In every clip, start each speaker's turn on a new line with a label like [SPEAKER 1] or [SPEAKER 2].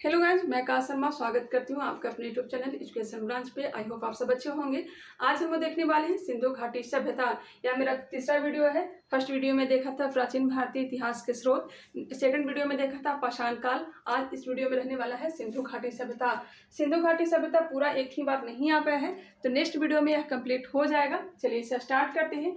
[SPEAKER 1] Hello guys, मैं आकाश शर्मा स्वागत करती हूँ आपका अपने यूट्यूब चैनल एजुकेशन ब्रांच पे। आई होप आप सब अच्छे होंगे। आज हम लोग देखने वाले हैं सिंधु घाटी सभ्यता। यह मेरा तीसरा वीडियो है। फर्स्ट वीडियो में देखा था प्राचीन भारतीय इतिहास के स्रोत, सेकंड वीडियो में देखा था पाषाण काल। आज इस वीडियो में रहने वाला है सिंधु घाटी सभ्यता। सिंधु घाटी सभ्यता पूरा एक ही बार नहीं आ पाया है, तो नेक्स्ट वीडियो में यह कंप्लीट हो जाएगा। चलिए इसे स्टार्ट करते हैं।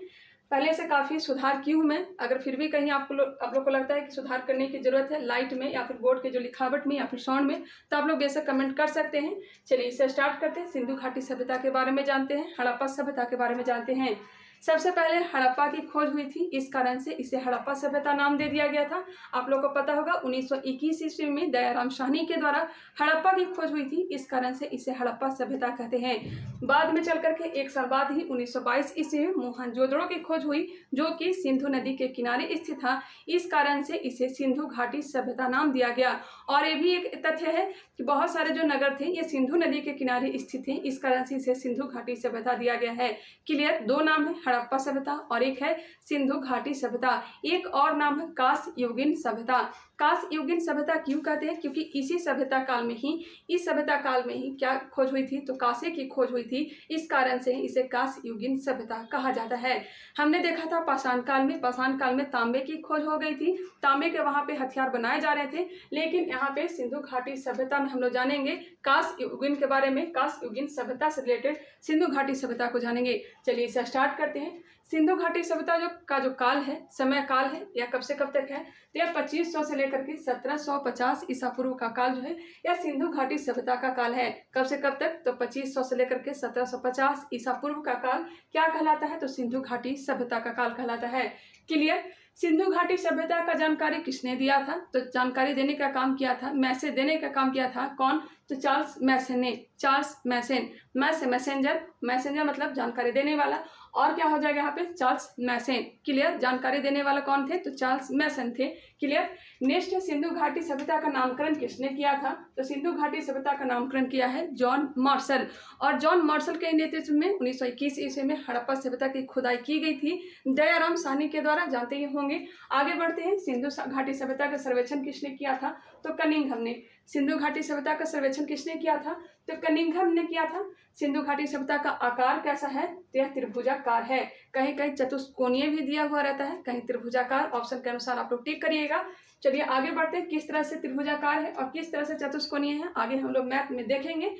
[SPEAKER 1] पहले से काफ़ी सुधार की हूँ मैं। अगर फिर भी कहीं आप लोग को लगता है कि सुधार करने की ज़रूरत है लाइट में या फिर बोर्ड के जो लिखावट में या फिर साउंड में, तो आप लोग बेशक कमेंट कर सकते हैं। चलिए इसे स्टार्ट करते हैं। सिंधु घाटी सभ्यता के बारे में जानते हैं, हड़प्पा सभ्यता के बारे में जानते हैं। सबसे पहले हड़प्पा की खोज हुई थी, इस कारण से इसे हड़प्पा सभ्यता नाम दे दिया गया था। आप लोग को पता होगा 1921 ईस्वी में दयाराम साहनी के द्वारा हड़प्पा की खोज हुई थी, इस कारण से इसे हड़प्पा सभ्यता कहते हैं। बाद में चल करके एक साल बाद ही 1922 ईस्वी में मोहनजोदड़ो की खोज हुई, जो कि सिंधु नदी के किनारे स्थित था, इस कारण से इसे सिंधु घाटी सभ्यता नाम दिया गया। और ये भी एक तथ्य है कि बहुत सारे जो नगर थे ये सिंधु नदी के किनारे स्थित थे, इस कारण से इसे सिंधु घाटी सभ्यता दिया गया है। क्लियर? दो नाम है, हड़प्पा सभ्यता और एक है सिंधु घाटी सभ्यता। एक और नाम है कांस्ययुगीन सभ्यता। कांस्ययुगीन सभ्यता क्यों कहते हैं? क्योंकि इसी सभ्यता काल में ही, इस सभ्यता काल में ही क्या खोज हुई थी? तो कांसे की खोज हुई थी, इस कारण से इसे कांस्ययुगीन सभ्यता कहा जाता है। हमने देखा था पाषाण काल में तांबे की खोज हो गई थी, तांबे के वहां पे हथियार बनाए जा रहे थे। लेकिन यहाँ पे सिंधु घाटी सभ्यता में हम लोग जानेंगे कांस्ययुगीन के बारे में, कांस्ययुगीन सभ्यता से रिलेटेड सिंधु घाटी सभ्यता को जानेंगे। चलिए इसे स्टार्ट करते हैं। सिंधु घाटी सभ्यता जो काल है, समय काल है, यह कब से कब तक है? तो यह 2500 से लेकर के 1750 ईसा पूर्व का काल जो है यह सिंधु घाटी सभ्यता का काल है। कब से कब तक? तो 2500 से लेकर के 1750 ईसा पूर्व का काल क्या कहलाता है? तो सिंधु घाटी सभ्यता का काल कहलाता है। क्लियर? सिंधु घाटी सभ्यता का जानकारी किसने दिया था? तो जानकारी देने का काम किया था, मैसेज देने का काम किया था कौन? तो चार्ल्स मैसन ने। चार्ल्स मैसन, मैसेंजर, मैसेंजर मतलब जानकारी देने वाला, और क्या हो जाएगा यहाँ पे? चार्ल्स मैसन। क्लियर? जानकारी देने वाला कौन थे? तो चार्ल्स मैसन थे। क्लियर? नेक्स्ट है सिंधु घाटी सभ्यता का नामकरण किसने किया था? तो सिंधु घाटी सभ्यता का नामकरण किया है जॉन मार्शल। और जॉन मार्शल के नेतृत्व में 1921 ईस्वी में हड़प्पा सभ्यता की खुदाई की गई थी दयाराम साहनी के द्वारा, जानते ही होंगे। आगे बढ़ते हैं। सिंधु घाटी सभ्यता का सर्वेक्षण किसने किया था? तो कनिंघम ने। सिंधु घाटी सभ्यता का सर्वेक्षण किसने किया था? तो कनिंघम ने किया था। सिंधु घाटी सभ्यता का आकार कैसा है? तो यह त्रिभुजाकार है। कहीं कहीं चतुष्कोणीय भी दिया हुआ रहता है, कहीं त्रिभुजाकार। ऑप्शन के अनुसार आप लोग टिक करिएगा। चलिए आगे बढ़ते हैं। किस तरह से त्रिभुजाकार है और किस तरह से चतुष्कोणीय है, आगे हम लोग मैप में देखेंगे।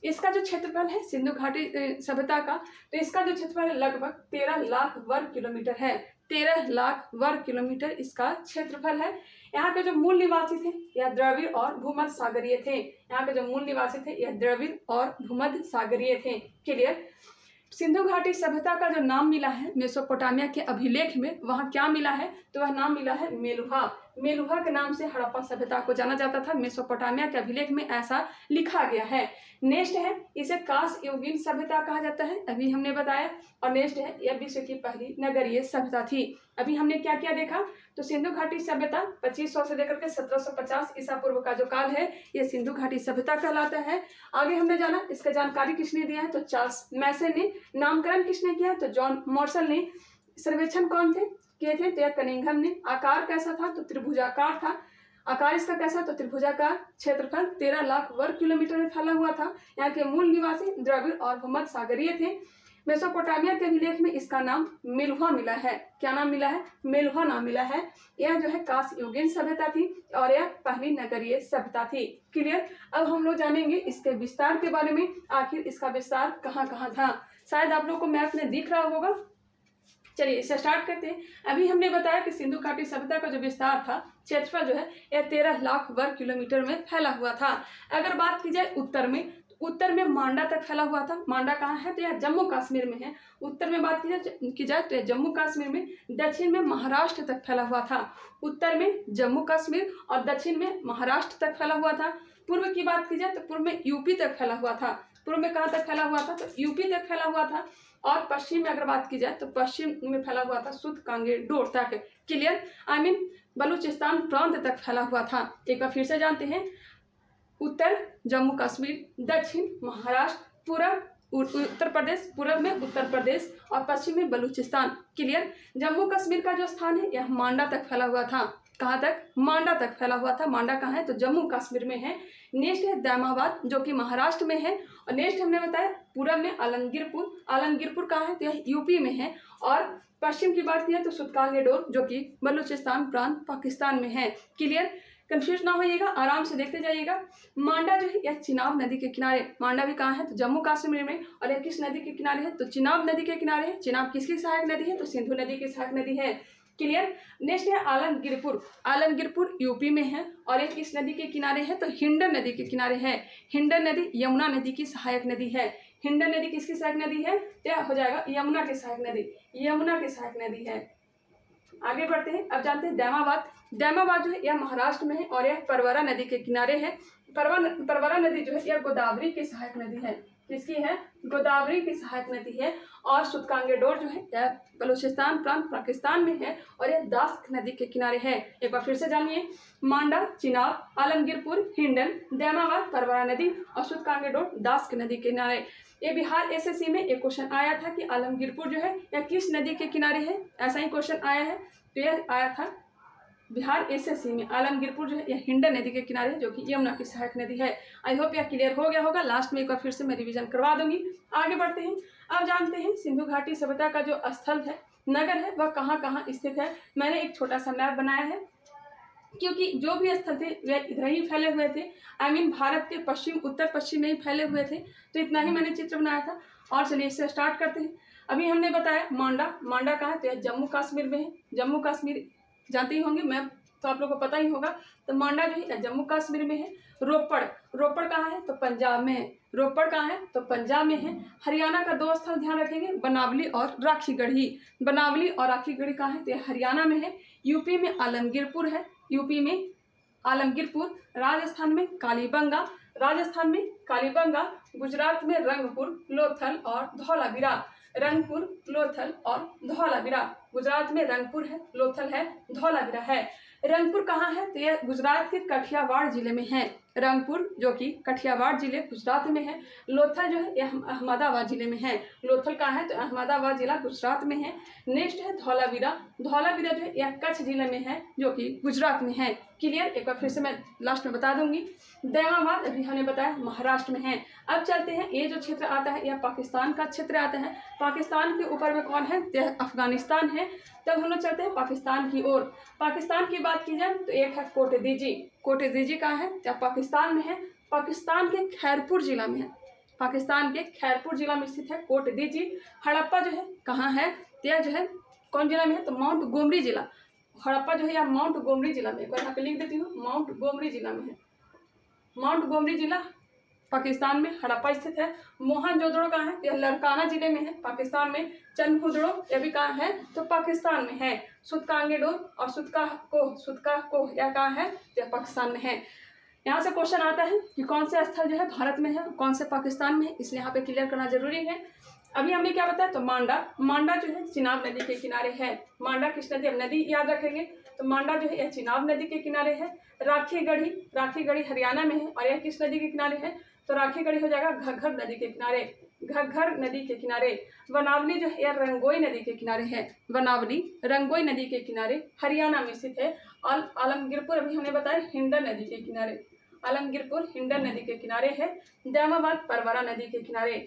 [SPEAKER 1] इसका जो क्षेत्रफल है सिंधु घाटी सभ्यता का, तो इसका जो क्षेत्रफल लगभग 13 लाख वर्ग किलोमीटर है। 13 लाख वर्ग किलोमीटर इसका क्षेत्रफल है। यहाँ के जो मूल निवासी थे यह द्रविड़ और भूमध्य सागरीय थे। यहाँ के जो मूल निवासी थे यह द्रविड़ और भूमध्य सागरीय थे। क्लियर? सिंधु घाटी सभ्यता का जो नाम मिला है मेसोपोटामिया के अभिलेख में, वहाँ क्या मिला है? तो वह नाम मिला है मेलुहा। मेलुहा के नाम से हड़प्पा सभ्यता को जाना जाता था। मेसोपोटामिया के अभिलेख में ऐसा लिखा गया है। नेक्स्ट है, इसे कांस्ययुगीन सभ्यता कहा जाता है, अभी हमने बताया। और नेक्स्ट है, यह विश्व की पहली नगरीय सभ्यता थी। अभी हमने क्या क्या देखा? तो सिंधु घाटी सभ्यता 2500 से लेकर के 1750 ईसा पूर्व का जो काल है यह सिंधु घाटी सभ्यता कहलाता है। आगे हमने जाना इसका जानकारी किसने दिया है? तो चार्ल्स मैसन ने। नामकरण किसने किया? तो जॉन मार्शल ने। सर्वेक्षण कौन थे किए थे? तो यह कनिंघम ने। आकार कैसा था? तो त्रिभुजाकार था। आकार इसका कैसा? तो त्रिभुजाकार। क्षेत्रफल 13 लाख वर्ग किलोमीटर में फैला हुआ था। यहाँ के मूल निवासी द्रविड़ और भूमध्य सागरीय थे। मेसोपोटामिया के अभिलेख में इसका नाम मेलुहा मिला है। क्या नाम मिला है? मेलुहा नाम मिला है। यह जो है कांस्ययुगीन सभ्यता थी और यह पहली नगरीय सभ्यता थी। क्लियर? अब हम लोग जानेंगे इसके विस्तार के बारे में, आखिर इसका विस्तार कहाँ कहाँ था। शायद आप लोग को मैप में दिख रहा होगा। चलिए इसे स्टार्ट करते हैं। अभी हमने बताया कि सिंधु घाटी सभ्यता का जो विस्तार था, क्षेत्रफल जो है यह 13 लाख वर्ग किलोमीटर में फैला हुआ था। अगर बात की जाए उत्तर में, उत्तर में मांडा तक फैला हुआ था। मांडा कहाँ है? तो यह जम्मू कश्मीर में है। उत्तर में बात की जाए तो यह जम्मू कश्मीर में। दक्षिण में महाराष्ट्र तक फैला हुआ था। उत्तर में जम्मू कश्मीर और दक्षिण में महाराष्ट्र तक फैला हुआ था। पूर्व की बात की जाए तो पूर्व में यूपी तक फैला हुआ था। पूर्व में कहाँ तक फैला हुआ था? तो यूपी तक फैला हुआ था। और पश्चिम में अगर बात की जाए तो पश्चिम में फैला हुआ था सुत कांगेर डोर तक। क्लियर? बलूचिस्तान प्रांत तक फैला हुआ था। एक बार फिर से जानते हैं। उत्तर जम्मू कश्मीर, दक्षिण महाराष्ट्र, पूर्व उत्तर प्रदेश, पूर्व में उत्तर प्रदेश और पश्चिम में बलूचिस्तान। क्लियर? जम्मू कश्मीर का जो स्थान है यह मांडा तक फैला हुआ था। कहाँ तक, मांडा तक फैला हुआ था। मांडा कहाँ है, तो जम्मू कश्मीर में है। नेक्स्ट है दैमाबाद जो कि महाराष्ट्र में है। और नेक्स्ट हमने बताया पूरब में आलमगीरपुर, आलमगीरपुर कहाँ है, तो यह यूपी में है। और पश्चिम की बात की है तो सुतकांगेडोर जो कि बलूचिस्तान प्रांत पाकिस्तान में है। क्लियर, कंफ्यूज ना होइएगा, आराम से देखते जाइएगा। मांडा जो है यह चिनाब नदी के किनारे, मांडा भी कहाँ है, तो जम्मू कश्मीर में। और यह किस नदी के किनारे है, तो चिनाब नदी के किनारे है। चिनाब किसकी सहायक नदी है, तो सिंधु नदी की सहायक नदी है। क्लियर। नेक्स्ट है आलमगीरपुर, आलमगीरपुर यूपी में है। और यह किस नदी के किनारे है, तो हिंडन नदी के किनारे है। हिंडन नदी यमुना नदी की सहायक नदी है। हिंडन नदी किसकी सहायक नदी है, तो हो जाएगा यमुना की सहायक नदी, यमुना की सहायक नदी है। आगे बढ़ते हैं, अब जानते हैं दैमाबाद। दैमाबाद जो है यह महाराष्ट्र में है और यह परवरा नदी के किनारे है। परवरा नदी जो है यह गोदावरी की सहायक नदी है। किसकी है, गोदावरी की सहायक नदी है। और सुतकांगेडोर जो है यह बलूचिस्तान प्रांत पाकिस्तान में है और यह दास्क नदी के किनारे है। एक बार फिर से जानिए, मांडा, चिनाब, आलमगीरपुर, हिंडन, दैमाबाद, परवरा नदी और सुतकांगेडोर दास्क नदी के किनारे। ये बिहार एसएससी में एक क्वेश्चन आया था कि आलमगीरपुर जो है यह किस नदी के किनारे है, ऐसा ही क्वेश्चन आया है। तो यह आया था बिहार एसएससी में, आलमगीरपुर जो है यह हिंडन नदी के किनारे जो कि यमुना की सहायक नदी है। आई होप यह क्लियर हो गया होगा। लास्ट में एक बार फिर से मैं रिवीजन करवा दूंगी। आगे बढ़ते हैं, अब जानते हैं सिंधु घाटी सभ्यता का जो स्थल है, नगर है, वह कहाँ कहाँ स्थित है। मैंने एक छोटा सा मैप बनाया है क्योंकि जो भी स्थल थे वे इधर ही फैले हुए थे। भारत के पश्चिम उत्तर पश्चिम में ही फैले हुए थे। तो इतना ही मैंने चित्र बनाया था। और चलिए इससे स्टार्ट करते हैं। अभी हमने बताया मांडा, मांडा कहाँ है, तो यह जम्मू कश्मीर में है। जम्मू कश्मीर जानते ही होंगे, मैं तो आप लोगों को पता ही होगा। तो मांडा जो है जम्मू कश्मीर में है। रोपड़, रोपड़ कहाँ है, तो पंजाब में है। रोपड़ कहाँ है, तो पंजाब में है। हरियाणा का दो स्थल ध्यान रखेंगे, बनावली और राखीगढ़ी। बनावली और राखीगढ़ी कहाँ है, तो यह हरियाणा में है। यूपी में आलमगीरपुर है, यूपी में आलमगीरपुर। राजस्थान में कालीबंगा, राजस्थान में कालीबंगा। गुजरात में रंगपुर, लोथल और धौलावीरा। रंगपुर, लोथल और धौलावीरा। गुजरात में रंगपुर है, लोथल है, धौलावीरा है। रंगपुर कहाँ है, तो यह गुजरात के कठियावाड़ जिले में है। रंगपुर जो कि कठियावाड़ जिले गुजरात में है। लोथल जो है यह अहमदाबाद जिले में है। लोथल कहाँ है, तो अहमदाबाद जिला गुजरात में है। नेक्स्ट है धौलावीरा, धौलावीरा जो है यह कच्छ जिले में है जो कि गुजरात में है। क्लियर, एक बार फिर से मैं लास्ट में बता दूंगी। दैमाबाद अभी हमने बताया महाराष्ट्र में है। अब चलते हैं, ये जो क्षेत्र आता है यह पाकिस्तान का क्षेत्र आता है। पाकिस्तान के ऊपर में कौन है, तो अफगानिस्तान है। तब हम लोग चलते हैं पाकिस्तान की ओर। पाकिस्तान की बात की जाए तो एक है कोटदीजी। कोटदीजी कहाँ है, तो पाकिस्तान में है। पाकिस्तान के खैरपुर जिला में है। पाकिस्तान के खैरपुर जिला में स्थित है कोटदीजी। हड़प्पा जो है कहाँ है, तो यह जो है कौन जिला में है, तो माउंट गोमरी जिला। हड़प्पा जो है यह माउंट गोमरी जिला में, एक बार यहाँ पे लिख देती हूँ, माउंट गोमरी जिला में है। माउंट गोमरी जिला पाकिस्तान में हड़प्पा स्थित है। मोहनजोदड़ो कहाँ है, यह लड़काना जिले में है पाकिस्तान में। चंदहुदड़ो यह भी कहाँ है, तो पाकिस्तान में है। सुतकांगेडोर और सुतकाको यह कहाँ है, यह पाकिस्तान में है। यहाँ से क्वेश्चन आता है कि कौन से स्थल जो है भारत में है, कौन से पाकिस्तान में है, इसलिए यहाँ पे क्लियर करना जरूरी है। अभी हमने क्या बताया, तो मांडा, मांडा जो है चिनाब नदी के किनारे है। मांडा किस नदी, अब नदी याद रखेंगे, तो मांडा जो है यह चिनाब नदी के किनारे है। राखीगढ़ी, राखीगढ़ी हरियाणा में है और यह किस नदी के किनारे है, तो राखीगढ़ी हो जाएगा घग्घर नदी के किनारे, घग्घर नदी के किनारे। बनावली जो है यह रंगोई नदी के किनारे है। बनावली रंगोई नदी के किनारे हरियाणा में स्थित है। और आलमगीरपुर अभी हमने बताया हिंडन नदी के किनारे, आलमगीरपुर हिंडन नदी के किनारे है। दैमाबाद परवरा नदी के किनारे,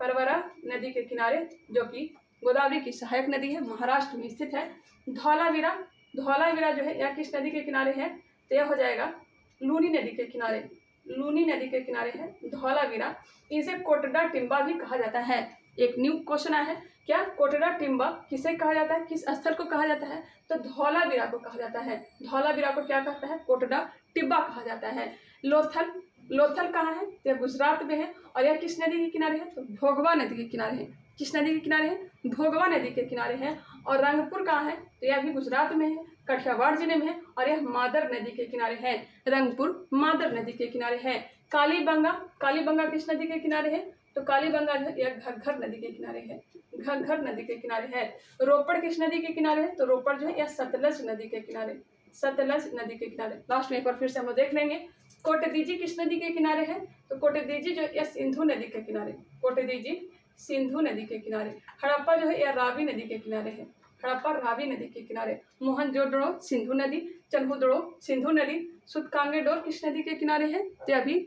[SPEAKER 1] परवरा नदी के किनारे जो कि गोदावरी की सहायक नदी है, महाराष्ट्र में स्थित है। धौलावीरा, धौलावीरा जो है यह किस नदी के किनारे है, तो यह हो जाएगा लूनी नदी के किनारे, लूनी नदी के किनारे है धौलावीरा। इसे कोटडा टिम्बा भी कहा जाता है। एक न्यू क्वेश्चन आया है, क्या कोटडा टिम्बा किसे कहा जाता है, किस स्थल को कहा जाता है, तो धौलावीरा को कहा जाता है। धौलावीरा को क्या कहता है, कोटडा टिब्बा कहा जाता है। लोथल, लोथल कहाँ है, तो यह गुजरात में है और यह किस नदी के किनारे है, तो भोगवा नदी के किनारे है। किस नदी के किनारे है, भोगवा नदी के किनारे है। और रंगपुर कहाँ है, तो यह भी गुजरात में है, कठियावाड़ जिले में है और यह मादर नदी के किनारे है। रंगपुर मादर नदी के किनारे है। कालीबंगा, कालीबंगा किस नदी के किनारे है, तो कालीबंगा जो है यह घग्घर नदी के किनारे है, घग्घर नदी के किनारे है। रोपड़ किस नदी के किनारे है, तो रोपड़ जो है यह सतलज नदी के किनारे, सतलज नदी के किनारे। लास्ट में एक बार फिर से हम देख लेंगे। कोटदीजी किस नदी के किनारे है, तो कोटदीजी जो यह सिंधु नदी के किनारे, कोटदीजी सिंधु नदी के किनारे। हड़प्पा जो है यह रावी नदी के किनारे है, हड़प्पा रावी नदी के किनारे, मोहनजोदड़ो सिंधु नदी, चन्हुदड़ो सिंधु नदी, सुतकांगेडोर किस नदी के किनारे है? तो अभी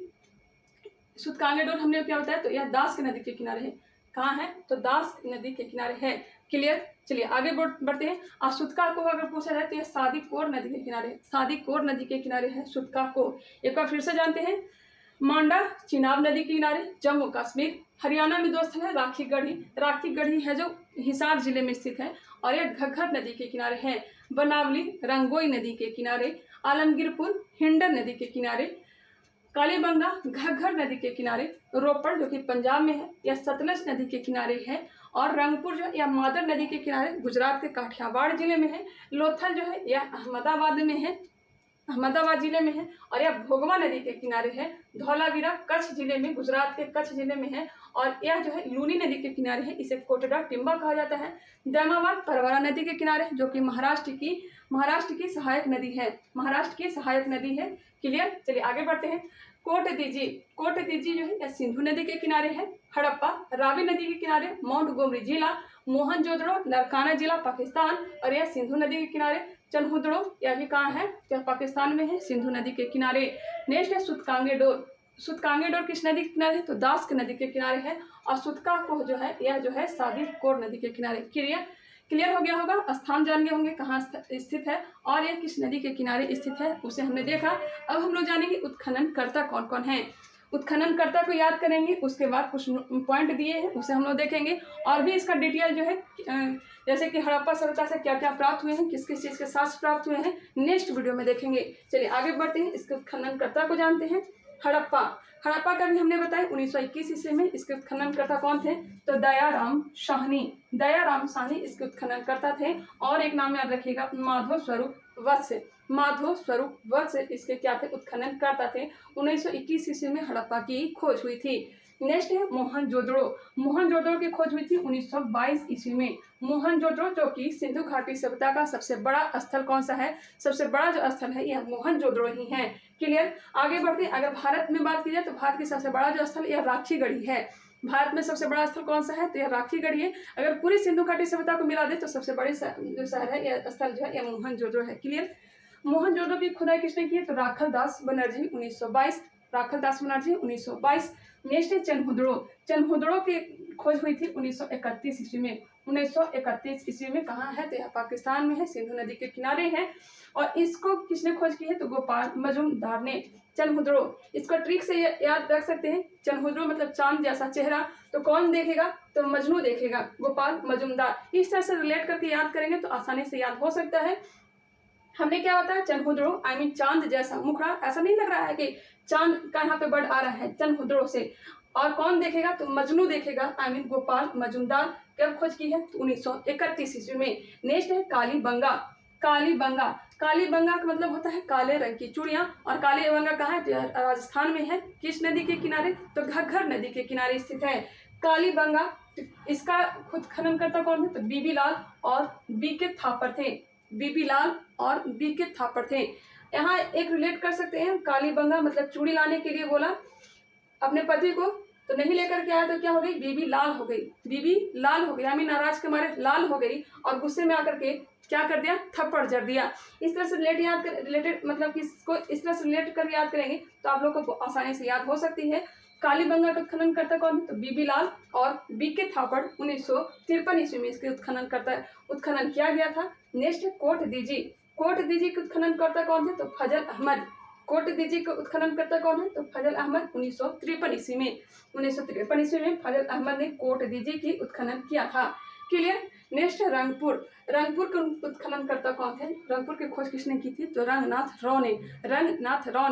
[SPEAKER 1] सुतकांगेडोर हमने क्या बताया, तो यह दास नदी के किनारे है। कहाँ है? तो दास नदी के किनारे है। क्लियर? चलिए आगे बढ़ते हैं। और सुतका को अगर पूछा जाए तो यह सादीकोर नदी के किनारे, सादीकोर नदी के किनारे है सुतका को। एक बार फिर से जानते हैं। मांडा चिनाब नदी के किनारे, जम्मू कश्मीर। हरियाणा में दोस्त है राखी गढ़ी, राखी गढ़ी है जो हिसार जिले में स्थित है और यह घग्गर नदी के किनारे है। बनावली रंगोई नदी के किनारे, आलमगीरपुर हिंडन नदी के किनारे, कालीबंगा घग्गर नदी के किनारे, रोपड़ जो कि पंजाब में है यह सतलज नदी के किनारे है, और रंगपुर जो है यह मादर नदी के किनारे गुजरात के काठियावाड़ जिले में है। लोथल जो है यह अहमदाबाद में है, अहमदाबाद जिले में है, और यह भोगवा नदी के किनारे है। धौलावीरा कच्छ जिले में, गुजरात के कच्छ जिले में है, और यह जो है लूनी नदी के किनारे है। इसे कोटड़ा टिम्बा कहा जाता है। दैमाबाद परवरा नदी के किनारे, जो कि महाराष्ट्र की सहायक नदी है, महाराष्ट्र की सहायक नदी है। क्लियर? चलिए आगे बढ़ते हैं। कोटदीजी जो है यह सिंधु नदी के किनारे है। हड़प्पा रावी नदी के किनारे, माउंट गोमरी जिला, मोहनजोदड़ो नरकाना जिला पाकिस्तान, और यह सिंधु नदी के किनारे। चन्हुदड़ो यह भी कहाँ है? यह पाकिस्तान में है, सिंधु नदी के किनारे। नेक्स्ट है सुतकांगेडोर। सुतकांगेडोर किस नदी के किनारे? तो दास नदी के किनारे है, और सुतका को जो है यह जो है सादीकोर नदी के किनारे। क्लियर हो गया होगा। स्थान जान गए होंगे कहाँ स्थित है और यह किस नदी के किनारे स्थित है, उसे हमने देखा। अब हम लोग जानेंगे उत्खननकर्ता कौन कौन है। उत्खननकर्ता को याद करेंगे, उसके बाद कुछ पॉइंट दिए हैं उसे हम लोग देखेंगे, और भी इसका डिटेल जो है जैसे कि हड़प्पा सभ्यता से क्या क्या प्राप्त हुए हैं, किस किस चीज़ के साथ प्राप्त हुए हैं, नेक्स्ट वीडियो में देखेंगे। चलिए आगे बढ़ते हैं, इसके उत्खननकर्ता को जानते हैं। हड़प्पा का भी हमने बताया 1921 ईस्वी में। इसके उत्खननकर्ता कौन थे? तो दयाराम साहनी इसके उत्खननकर्ता थे। और एक नाम याद रखिएगा, माधव स्वरूप वत्स इसके क्या थे? उत्खननकर्ता थे। 1921 ईस्वी में हड़प्पा की खोज हुई थी। नेक्स्ट है मोहनजोदड़ो की खोज हुई थी 1922 ईस्वी में। मोहनजोदड़ो जो कि सिंधु घाटी सभ्यता का सबसे बड़ा स्थल कौन सा है? सबसे बड़ा जो स्थल है यह मोहनजोदड़ो ही है। क्लियर? आगे बढ़ते हैं। अगर भारत में बात की जाए तो भारत की सबसे बड़ा जो स्थल यह राखी गढ़ी है। भारत में सबसे बड़ा स्थल कौन सा है? तो यह राखी गढ़ी है। अगर पूरी सिंधु घाटी सभ्यता को मिला दे तो सबसे बड़ी जो शहर है यह स्थल जो है यह मोहनजोदड़ो है। क्लियर? मोहनजोदड़ो की खुदाई किसने की है? तो राखल दास बनर्जी 1922। नेक्स्ट है चन्हुदड़ो की खोज हुई थी 1931 ईस्वी में। 1931 ईस्वी में कहाँ है? तो यह पाकिस्तान में है, सिंधु नदी के किनारे है, और इसको किसने खोज की है? तो गोपाल मजुमदार ने। चन्हुदड़ो इसको ट्रिक से याद रख सकते हैं। चन्हुदड़ो मतलब चांद जैसा चेहरा, तो कौन देखेगा? तो मजनू देखेगा, गोपाल मजुमदार। इस तरह से रिलेट करके याद करेंगे तो आसानी से याद हो सकता है। हमने क्या बताया? चन्हुदड़ो चांद जैसा मुखड़ा। ऐसा नहीं लग रहा है कि चांद का यहाँ पे वर्ड आ रहा है चन्हुदड़ो से। और कौन देखेगा? तो मजनू देखेगा, गोपाल मजुमदार। कब खोज की है? तो 1931 ईस्वी में। नेक्स्ट है कालीबंगा का मतलब होता है काले रंग की चूड़ियाँ, और कालीबंगा कहाँ है? तो राजस्थान में है। किस नदी के किनारे? तो घग्गर नदी के किनारे स्थित है कालीबंगा। इसका खुद खननकर्ता कौन थे? तो बीबी लाल और बीके थापर थे। यहाँ एक रिलेट कर सकते हैं। कालीबंगा मतलब चूड़ी लाने के लिए बोला अपने पति को, तो नहीं लेकर के आया तो क्या हो गई? बीबी लाल हो गई, नाराज के मारे लाल हो गई, और गुस्से में आकर के क्या कर दिया? थप्पड़ जड़ दिया। इस तरह से रिलेटेड मतलब कि इसको इस तरह से रिलेट कर याद करेंगे तो आप लोग को आसानी से याद हो सकती है। कालीबंगा का उत्खननकर्ता कौन है? तो बीबी लाल और बीके थापड़ 1953 ईस्वी में इसके उत्खनन किया गया था। नेक्स्ट है कोटदीजी के उत्खननकर्ता कौन थे? तो फजल अहमद। कोटदीजी के उत्खननकर्ता कौन है? तो फजल अहमद 1953 ईस्वी में। 1953 ईस्वी में फजल अहमद ने कोटदीजी की उत्खनन किया था। क्लियर? नेक्स्ट है रंगपुर के उत्खननकर्ता कौन थे? रंगपुर की खोज किसने की थी? तो रंगनाथ राव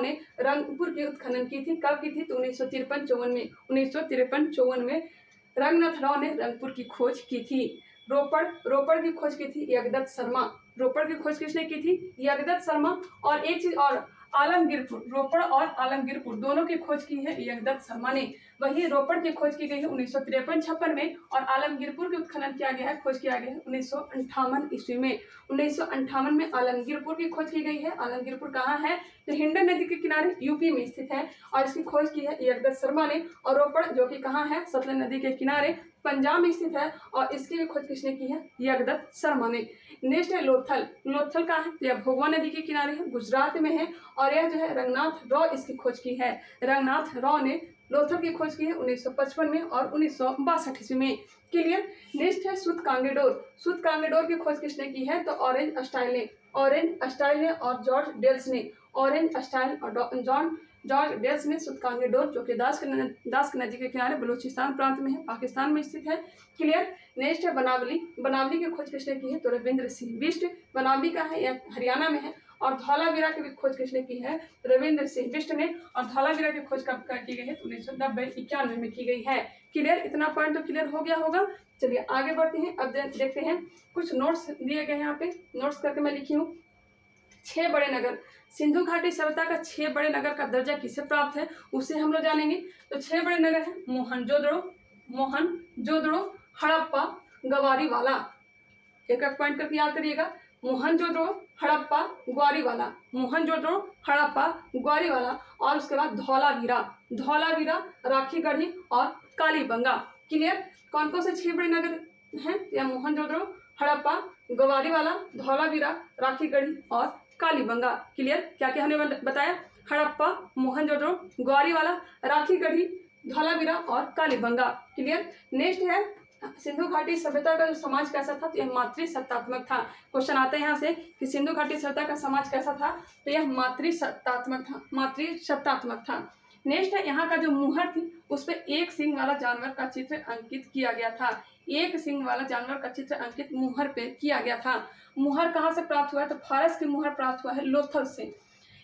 [SPEAKER 1] ने रंगपुर की उत्खनन की थी। कब की थी? तो 1953-54 में रंगनाथ राव ने रंगपुर की खोज की थी। रोपड़ की खोज की थी यगदत्त शर्मा। रोपड़ की खोज किसने की थी? यगदत्त शर्मा। और एक चीज और, आलमगीरपुर, रोपड़ और आलमगीरपुर दोनों की खोज की है यगदत्त शर्मा ने। वही रोपड़ की खोज की गई है 1953-56 में, और आलमगीरपुर की उत्खनन किया गया है, खोज किया गया है 1958 ईस्वी में। 1958 में आलमगीरपुर की खोज की गई है। आलमगीरपुर कहाँ है? तो हिंडन नदी के किनारे यूपी में स्थित है, और इसकी खोज की है यगदत्त शर्मा ने। और रोपड़ जो कि कहाँ है? सतलज नदी के किनारे पंजाब में स्थित है और इसकी भी खोज किसने की है? यज्ञदत्त शर्मा ने। नेक्स्ट है लोथल। लोथल कहाँ है? यह भोगवा नदी के किनारे है, गुजरात में है और यह जो है रंगनाथ राव इसकी खोज की है। रंगनाथ राव ने लोथल की खोज की है 1955 में और 1962 ईस्वी में। क्लियर। नेक्स्ट है सूतकांगेडोर। सूतकांगेडोर की खोज किसने की है? तो ऑरेंज स्टाइल ने। ऑरेंज स्टाइल ने और जॉर्ज डेल्स ने। ऑरेंज स्टाइल और जॉर्ज डेल्स ने सूतकांगेडोर, जो कि दास नदी के किनारे बलूचिस्तान प्रांत में है, पाकिस्तान में स्थित है। क्लियर। नेक्स्ट है बनावली। बनावली की खोज किसने की है? तो रविंद्र सिंह बिष्ट। बनावली का है, यह हरियाणा में है। और धौलावीरा की भी खोज किसने की है? रविंद्र सिंह बिष्ट ने। और धौलावीरा की खोज कब की गई है? 1990-91 में की गई है। क्लियर। इतना पॉइंट तो क्लियर हो गया होगा। चलिए आगे बढ़ते हैं। अब देखते हैं कुछ नोट्स दिए गए हैं, यहाँ पे नोट्स करके मैं लिखी हूँ। 6 बड़े नगर। सिंधु घाटी सभ्यता का 6 बड़े नगर का दर्जा किसे प्राप्त है, उसे हम लोग जानेंगे। तो 6 बड़े नगर हैं मोहनजोदड़ो, हड़प्पा, गवारीवाला। एक एक पॉइंट करके याद करिएगा। मोहनजोदड़ो, हड़प्पा, ग्वारीवाला। मोहनजोदड़ो, हड़प्पा, ग्वारीवाला। और उसके बाद धौलावीरा, राखीगढ़ी और कालीबंगा। क्लियर। कौन कौन से 6 बड़े नगर हैं? या मोहनजोदड़ो, हड़प्पा, ग्वारीवाला, धौलावीरा, राखीगढ़ी और कालीबंगा। क्लियर। क्या क्या हमने बताया? हड़प्पा, मोहनजोदड़ो, ग्वारीवाला, राखीगढ़ी, धौलावीरा और कालीबंगा। क्लियर। नेक्स्ट है सिंधु घाटी सभ्यता का जो समाज कैसा था? तो यह मातृसत्तात्मक था। क्वेश्चन आता है यहाँ से कि सिंधु घाटी सभ्यता का समाज कैसा था? तो यह मातृसत्तात्मक था। नेक्स्ट है यहाँ का जो मुहर थी उस पर एक सींग वाला जानवर का चित्र अंकित किया गया था। एक सींग वाला जानवर का चित्र अंकित मुहर पे किया गया था। मुहर कहाँ से प्राप्त हुआ है? तो फारस की मुहर प्राप्त हुआ है लोथल से।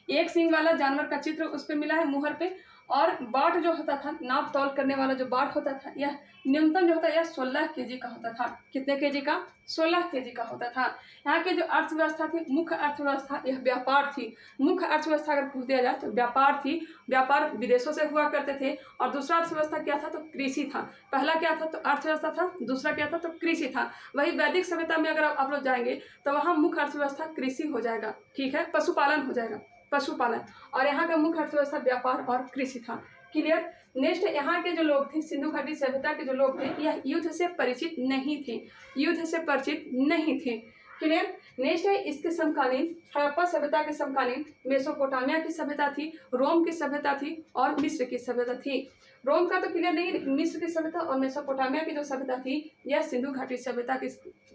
[SPEAKER 1] एक सींग वाला जानवर का चित्र उस पे मिला है मुहर पे। और बाट जो होता था, नाप तौल करने वाला जो बाट होता था, यह न्यूनतम जो होता है यह 16 kg का होता था। कितने kg का? 16 kg का होता था। यहाँ की जो अर्थव्यवस्था थी, मुख्य अर्थव्यवस्था यह व्यापार थी। मुख्य अर्थव्यवस्था अगर पूछ दिया जाए तो व्यापार थी। व्यापार विदेशों से हुआ करते थे। और दूसरा अर्थव्यवस्था क्या था? तो कृषि था। पहला क्या था? तो अर्थव्यवस्था था। दूसरा क्या था? तो कृषि था। वही वैदिक सभ्यता में अगर आप लोग जाएंगे तो वहाँ मुख्य अर्थव्यवस्था कृषि हो जाएगा। ठीक है। पशुपालन हो जाएगा, पशुपालन। और यहाँ का मुख्य अर्थव्यवस्था व्यापार और कृषि था। क्लियर। नेक्स्ट यहाँ के जो लोग थे, सिंधु घाटी सभ्यता के जो लोग थे, यह युद्ध से परिचित नहीं थे। युद्ध से परिचित नहीं थे। क्लियर। नेक्स्ट है इसके समकालीन हड़प्पा सभ्यता के समकालीन मेसोपोटामिया की सभ्यता थी, रोम की सभ्यता थी और मिस्र की सभ्यता थी। रोम का तो क्लियर नहीं, मिस्र की सभ्यता और मेसोपोटामिया की जो सभ्यता थी यह सिंधु घाटी सभ्यता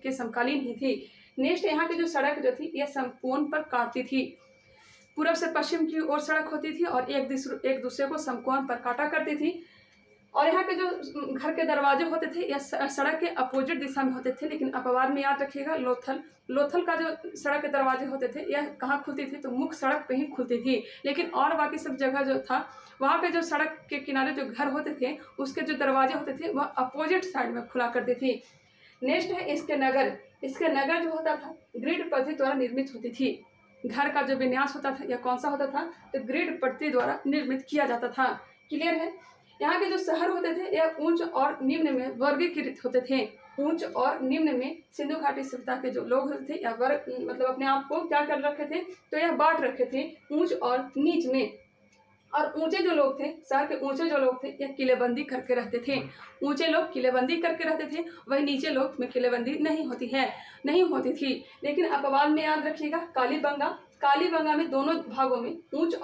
[SPEAKER 1] के समकालीन ही थी। नेक्स्ट यहाँ की जो सड़क जो थी यह समकोण पर काटती थी। पूर्व से पश्चिम की ओर सड़क होती थी और एक दूसरे को समकोण पर काटा करती थी। और यहाँ के जो घर के दरवाजे होते थे यह सड़क के अपोजिट दिशा में होते थे। लेकिन अपवाद में याद रखिएगा लोथल का जो सड़क के दरवाजे होते थे यह कहाँ खुलती थी? तो मुख्य सड़क पे ही खुलती थी। लेकिन और बाकी सब जगह जो था वहाँ पे जो सड़क के किनारे जो घर होते थे उसके जो दरवाजे होते थे वह अपोजिट साइड में खुला करते थे। नेक्स्ट है इसके नगर जो होता था ग्रिड पद्धति द्वारा निर्मित होती थी। घर का जो विन्यास होता था यह कौन सा होता था? तो ग्रिड पद्धति द्वारा निर्मित किया जाता था। क्लियर है। यहाँ के जो शहर होते थे यह उच्च और निम्न में वर्गीकृत होते थे। उच्च और निम्न में सिंधु घाटी सभ्यता के जो लोग होते थे या वर्ग मतलब अपने आप को क्या कर रखे थे? तो यह बांट रखे थे ऊंच और नीच में। और ऊंचे जो लोग थे, शहर के ऊंचे जो लोग थे यह किलेबंदी करके रहते थे। ऊंचे लोग किलेबंदी करके रहते थे, वही नीचे लोग में किलेबंदी नहीं होती थी। लेकिन अपवाद में याद रखिएगा कालीबंगा में दोनों भागों में ऊंच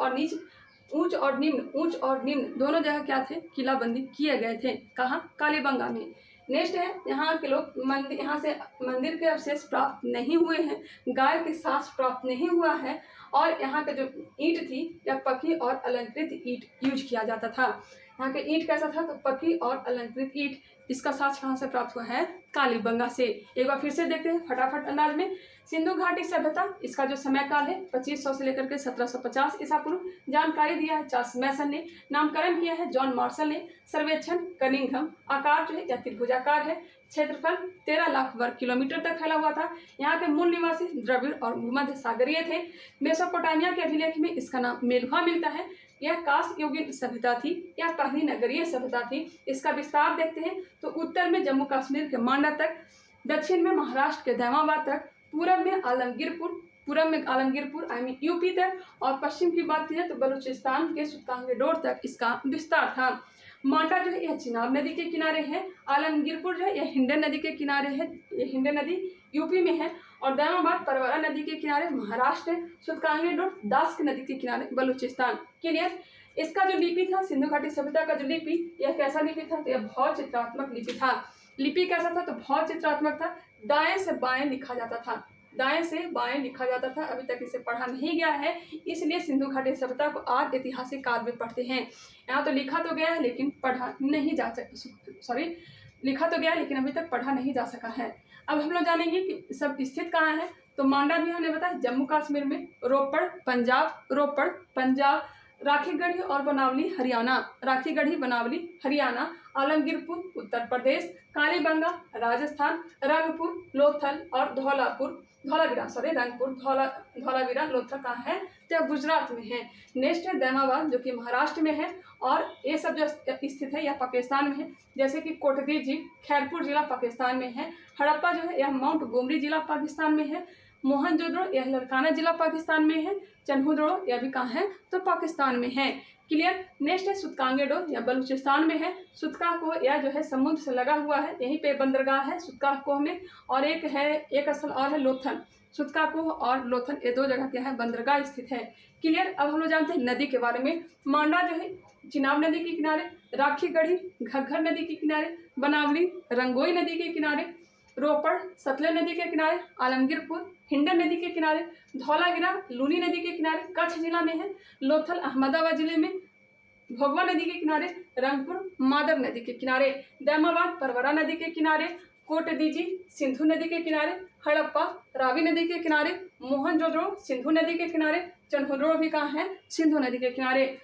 [SPEAKER 1] और निम्न दोनों जगह क्या थे? किलाबंदी किए गए थे। कहाँ? कालीबंगा में। नेक्स्ट है यहाँ के लोग यहाँ से मंदिर के अवशेष प्राप्त नहीं हुए हैं, गाय के सांस प्राप्त नहीं हुआ है। और यहाँ के जो ईंट थी या पकी और अलंकृत ईंट यूज किया जाता था। यहाँ के ईंट कैसा था? तो पकी और अलंकृत ईंट। इसका साक्ष्य कहाँ से प्राप्त हुआ है? कालीबंगा से। एक बार फिर से देखते हैं फटाफट अंदाज में। सिंधु घाटी सभ्यता, इसका जो समय काल है 2500 से लेकर के 1750 ईसा पूर्व। जानकारी दिया है चार्ल्स मैसन ने, नामकरण किया है जॉन मार्शल ने, सर्वेक्षण कनिंघम। आकार जो है या त्रिभुजाकार है। क्षेत्रफल 13 लाख वर्ग किलोमीटर तक फैला हुआ था। यहाँ के मूल निवासी द्रविड़ और भूमध्य सागरीय थे। मेसोपोटामिया के अभिलेख में इसका नाम मेलुहा मिलता है। यह कांस्य युगीन सभ्यता थी, यह पहली नगरीय सभ्यता थी। इसका विस्तार देखते हैं तो उत्तर में जम्मू कश्मीर के मांडा तक, दक्षिण में महाराष्ट्र के दैमाबाद तक, पूरब में आलमगीरपुर यूपी तक, और पश्चिम की बात की जाए तो बलूचिस्तान के सूतकांगेडोर तक इसका विस्तार था। मांडा जो है यह चिनाब नदी के किनारे है। आलमगीरपुर जो है यह हिंडन नदी के किनारे है, ये हिंडन नदी यूपी में है। और दैमाबाद परवरा नदी के किनारे महाराष्ट्र। सुतकांगेडोर दास्क नदी के किनारे बलूचिस्तान। क्लियर। इसका जो लिपि था, सिंधु घाटी सभ्यता का जो लिपि, यह कैसा लिपि था? तो यह भाव चित्रात्मक लिपि था। लिपि कैसा था? तो भाव चित्रात्मक था। दाएं से बाएं लिखा जाता था, दाएं से बाएं लिखा जाता था। अभी तक इसे पढ़ा नहीं गया है, इसलिए सिंधु घाटी सभ्यता को आज ऐतिहासिक काल में पढ़ते हैं। यहाँ तो लिखा तो गया है लेकिन पढ़ा नहीं जा सका, लिखा तो गया लेकिन अभी तक पढ़ा नहीं जा सका है। अब हम लोग जानेंगे कि सब स्थित कहाँ है। तो मांडा भी हमने बताया जम्मू कश्मीर में, रोपड़ पंजाब, राखीगढ़ी और बनावली हरियाणा, राखीगढ़ी बनावली हरियाणा, आलमगीरपुर उत्तर प्रदेश, कालीबंगा राजस्थान, रंगपुर लोथल और धौलावीरा लोथल कहाँ है? तो गुजरात में है। नेक्स्ट है दैमाबाद जो कि महाराष्ट्र में है। और ये सब जो स्थित है यह पाकिस्तान में है, जैसे कि कोटदीजी खैरपुर जिला पाकिस्तान में है। हड़प्पा जो है यह माउंट गोमरी जिला पाकिस्तान में है। मोहनजोदड़ो यह लड़काना जिला पाकिस्तान में है। चन्हुदड़ो यह भी कहाँ है? तो पाकिस्तान में है। क्लियर। नेक्स्ट है सुतकांगेडोर, यह बलूचिस्तान में है। सुतकाकोह यह जो है समुद्र से लगा हुआ है, यहीं पे बंदरगाह है सुतकाकोह में। और एक स्थल और है लोथल। सुतकाकोह और लोथल ये दो जगह क्या है? बंदरगाह स्थित है। क्लियर। अब हम लोग जानते हैं नदी के बारे में। मांडा जो है चिनाब नदी के किनारे, राखीगढ़ी घग्गर नदी के किनारे, बनावली रंगोई नदी के किनारे, रोपड़ सतलज नदी के किनारे, आलमगीरपुर हिंडन नदी के किनारे, धौलावीरा लूनी नदी के किनारे कच्छ जिला में है, लोथल अहमदाबाद जिले में, भोगवा नदी के किनारे, रंगपुर मादर नदी के किनारे, दैमाबाद परवरा नदी के किनारे, कोटदीजी सिंधु नदी के किनारे, हड़प्पा रावी नदी के किनारे, मोहनजोदड़ो सिंधु नदी के किनारे, चन्हुदड़ो भी कहाँ है? सिंधु नदी के किनारे।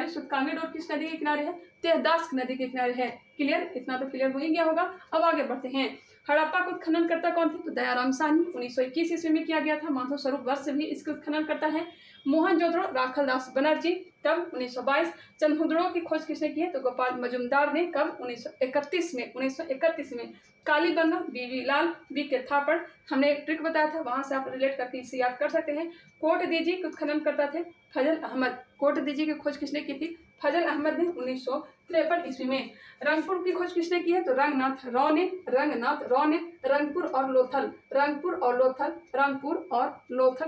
[SPEAKER 1] सुतकांगेडोर किस नदी के किनारे है? दास्क नदी के किनारे है। क्लियर। इतना तो क्लियर हो ही गया होगा। अब आगे बढ़ते हैं। हड़प्पा का उत्खनन करता कौन थे? तो दयाराम साहनी 1921 ईस्वी में किया गया था। माधव स्वरूप वर्ष भी इसका उत्खनन करता है। मोहनजोदड़ो राखलदास बनर्जी कब? 1922। चन्हुदड़ो की खोज किसने की है? तो गोपाल मजुमदार ने कब? 1931 में। कालीबंगा बीवी लाल बी के थापड़, हमने एक ट्रिक बताया था, वहां से आप रिलेट करके इसे याद कर सकते हैं। कोटदीजी के उत्खनन करता थे फजल अहमद। कोटदीजी की खोज किसने की थी? फजल अहमद ने 1953 ईस्वी में। रंगपुर की खोज किसने की है? तो रंगनाथ राव ने। रंगपुर और लोथल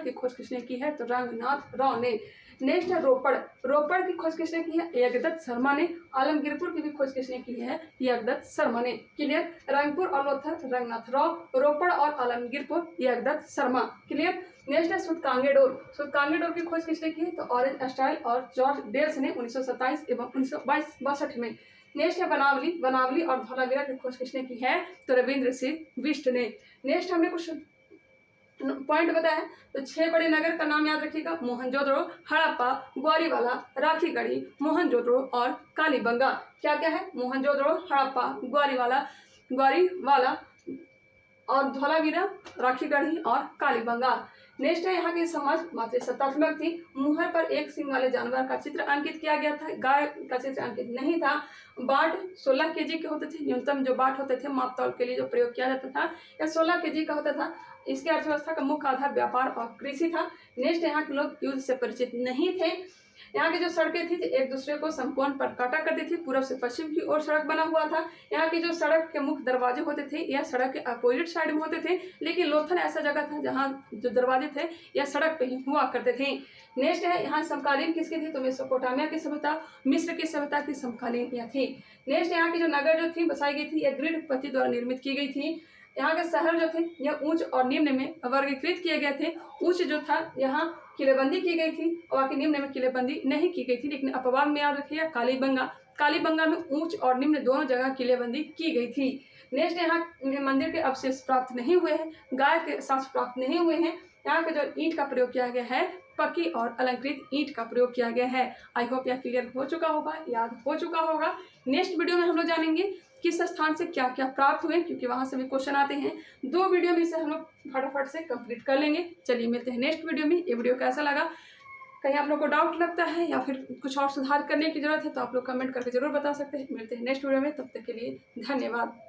[SPEAKER 1] की खोज किसने की है? तो रंगनाथ राव ने। नेक्स्ट है रोपड़ की खोज किसने की है? यज्ञदत्त शर्मा ने। आलमगीरपुर की भी खोज किसने की है? यज्ञदत्त शर्मा ने। क्लियर। रंगपुर और लोथल रंगनाथ राव, रोपड़ और आलमगीरपुर यज्ञदत्त शर्मा। क्लियर। नेक्स्ट है सुतकांगेडोर की खोज किसने की है? तो ऑरेंज स्टाइल और जॉर्ज डेल्स ने 1927 एवं 1962 में। नेक्स्ट है बनावली और धौलावीरा की खोज किसने की है? तो रविंद्र सिंह बिष्ट ने। नेक्स्ट हमने कुछ पॉइंट बताया है, तो 6 बड़े नगर का नाम याद रखिएगा। मोहनजोदड़ो, हड़प्पा, ग्वारीवाला, राखीगढ़ी, मोहनजोदड़ो और कालीबंगा। क्या क्या है? मोहनजोदड़ो, हड़प्पा, ग्वारीवाला और धौलावीरा, राखीगढ़ी और कालीबंगा। नेक्स्ट है यहाँ की समाज मातृसत्तात्मक थी। मुहर पर एक सिंग वाले जानवर का चित्र अंकित किया गया था, गाय का चित्र अंकित नहीं था। बाट 16 kg के होते थे, न्यूनतम जो बाट होते थे मापतौल के लिए जो प्रयोग किया जाता था यह 16 kg का होता था। इसकी अर्थव्यवस्था का मुख्य आधार व्यापार और कृषि था। नेक्स्ट यहाँ के लोग युद्ध से परिचित नहीं थे। यहाँ की जो सड़कें थी एक दूसरे को समकोण पर काटा करती थी। पूर्व से पश्चिम की ओर सड़क बना हुआ था। यहाँ की जो सड़क के मुख्य दरवाजे होते थे यह सड़क के अपोजिट साइड में होते थे, लेकिन लोथल ऐसा जगह था जहाँ जो दरवाजे थे यह सड़क पे ही हुआ करते थे। नेक्स्ट है यहाँ समकालीन किसकी थी? तो मेसोपोटामिया की सभ्यता, मिस्र की सभ्यता की समकालीन यह थी। नेक्स्ट यहाँ की जो नगर जो थी बसाई गई थी यह ग्रिड पद्धति द्वारा निर्मित की गई थी। यहाँ के शहर जो थे यह उच्च और निम्न में वर्गीकृत किए गए थे। उच्च जो था यहाँ किलेबंदी की गई थी और बाकी निम्न में किलेबंदी नहीं की गई थी। लेकिन अपवाद में याद रखिएगा कालीबंगा में उच्च और निम्न दोनों जगह किलेबंदी की गई थी। नेक्स्ट यहाँ मंदिर के अवशेष प्राप्त नहीं हुए हैं, गाय के साक्ष्य प्राप्त नहीं हुए हैं। यहाँ पे जो ईंट का प्रयोग किया गया है पक्की और अलंकृत ईंट का प्रयोग किया गया है। आई होप यह क्लियर हो चुका होगा, याद हो चुका होगा। नेक्स्ट वीडियो में हम लोग जानेंगे किस स्थान से क्या क्या प्राप्त हुए, क्योंकि वहां से भी क्वेश्चन आते हैं। 2 वीडियो में से हम लोग फटाफट से कंप्लीट कर लेंगे। चलिए मिलते हैं नेक्स्ट वीडियो में। ये वीडियो कैसा लगा, कहीं आप लोग को डाउट लगता है या फिर कुछ और सुधार करने की जरूरत है तो आप लोग कमेंट करके जरूर बता सकते हैं। मिलते हैं नेक्स्ट वीडियो में, तब तक के लिए धन्यवाद।